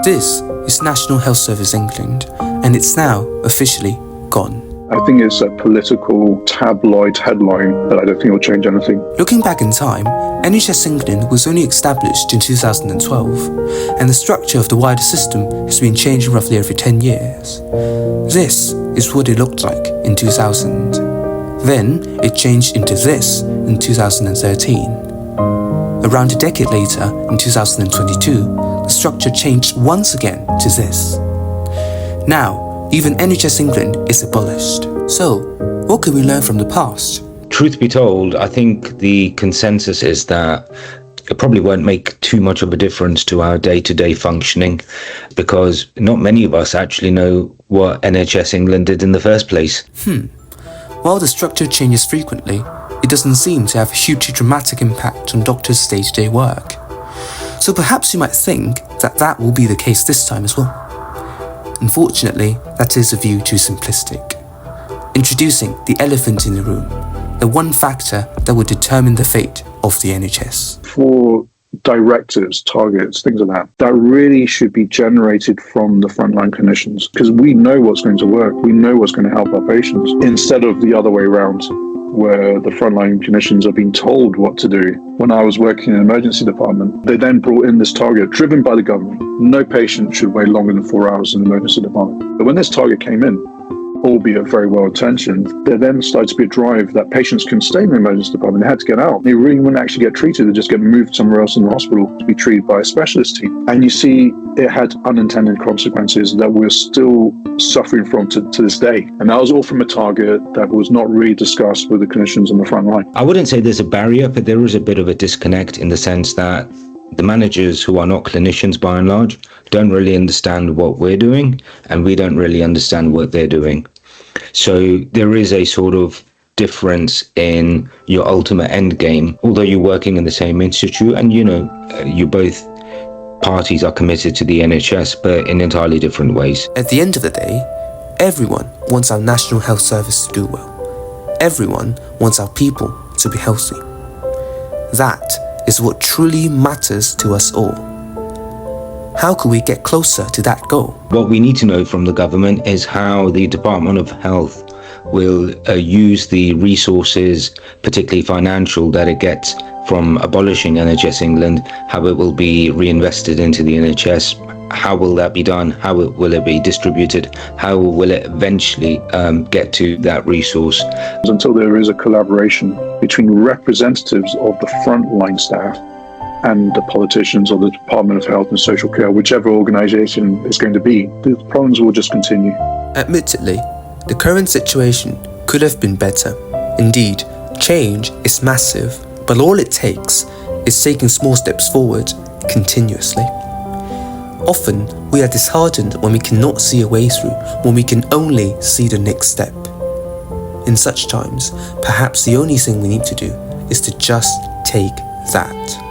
This is National Health Service England, and it's now officially gone. I think it's a political tabloid headline, but I don't think it'll change anything. Looking back in time, NHS England was only established in 2012, and the structure of the wider system has been changing roughly every 10 years. This is what it looked like in 2000. Then it changed into this in 2013. Around a decade later, in 2022, the structure changed once again to this. Now, even NHS England is abolished. So, what can we learn from the past? Truth be told, I think the consensus is that it probably won't make too much of a difference to our day-to-day functioning, because not many of us actually know what NHS England did in the first place. While the structure changes frequently, it doesn't seem to have a hugely dramatic impact on doctors' day-to-day work. So perhaps you might think that that will be the case this time as well. Unfortunately, that is a view too simplistic. Introducing the elephant in the room, the one factor that would determine the fate of the NHS. For directives, targets, things like that, that really should be generated from the frontline clinicians, because we know what's going to work, we know what's going to help our patients, instead of the other way around, where the frontline clinicians are being told what to do. When I was working in an emergency department, they then brought in this target driven by the government. No patient should wait longer than 4 hours in the emergency department. But when this target came in, albeit very well intentioned, there then started to be a drive that patients can stay in the emergency department. They had to get out. They really wouldn't actually get treated. They just get moved somewhere else in the hospital to be treated by a specialist team. And you see, it had unintended consequences that we're still suffering from to this day. And that was all from a target that was not really discussed with the clinicians on the front line. I wouldn't say there's a barrier, but there is a bit of a disconnect in the sense that the managers, who are not clinicians by and large, don't really understand what we're doing, and we don't really understand what they're doing. So there is a sort of difference in your ultimate end game, although you're working in the same institute and, you both parties are committed to the NHS, but in entirely different ways. At the end of the day, everyone wants our National Health Service to do well. Everyone wants our people to be healthy. That is what truly matters to us all. How can we get closer to that goal? What we need to know from the government is how the Department of Health will use the resources, particularly financial, that it gets from abolishing NHS England, how it will be reinvested into the NHS, how will that be done, how will it be distributed, how will it eventually get to that resource. Until there is a collaboration between representatives of the frontline staff and the politicians or the Department of Health and Social Care, whichever organisation it's going to be, the problems will just continue. Admittedly, the current situation could have been better. Indeed, change is massive, but all it takes is taking small steps forward continuously. Often, we are disheartened when we cannot see a way through, when we can only see the next step. In such times, perhaps the only thing we need to do is to just take that.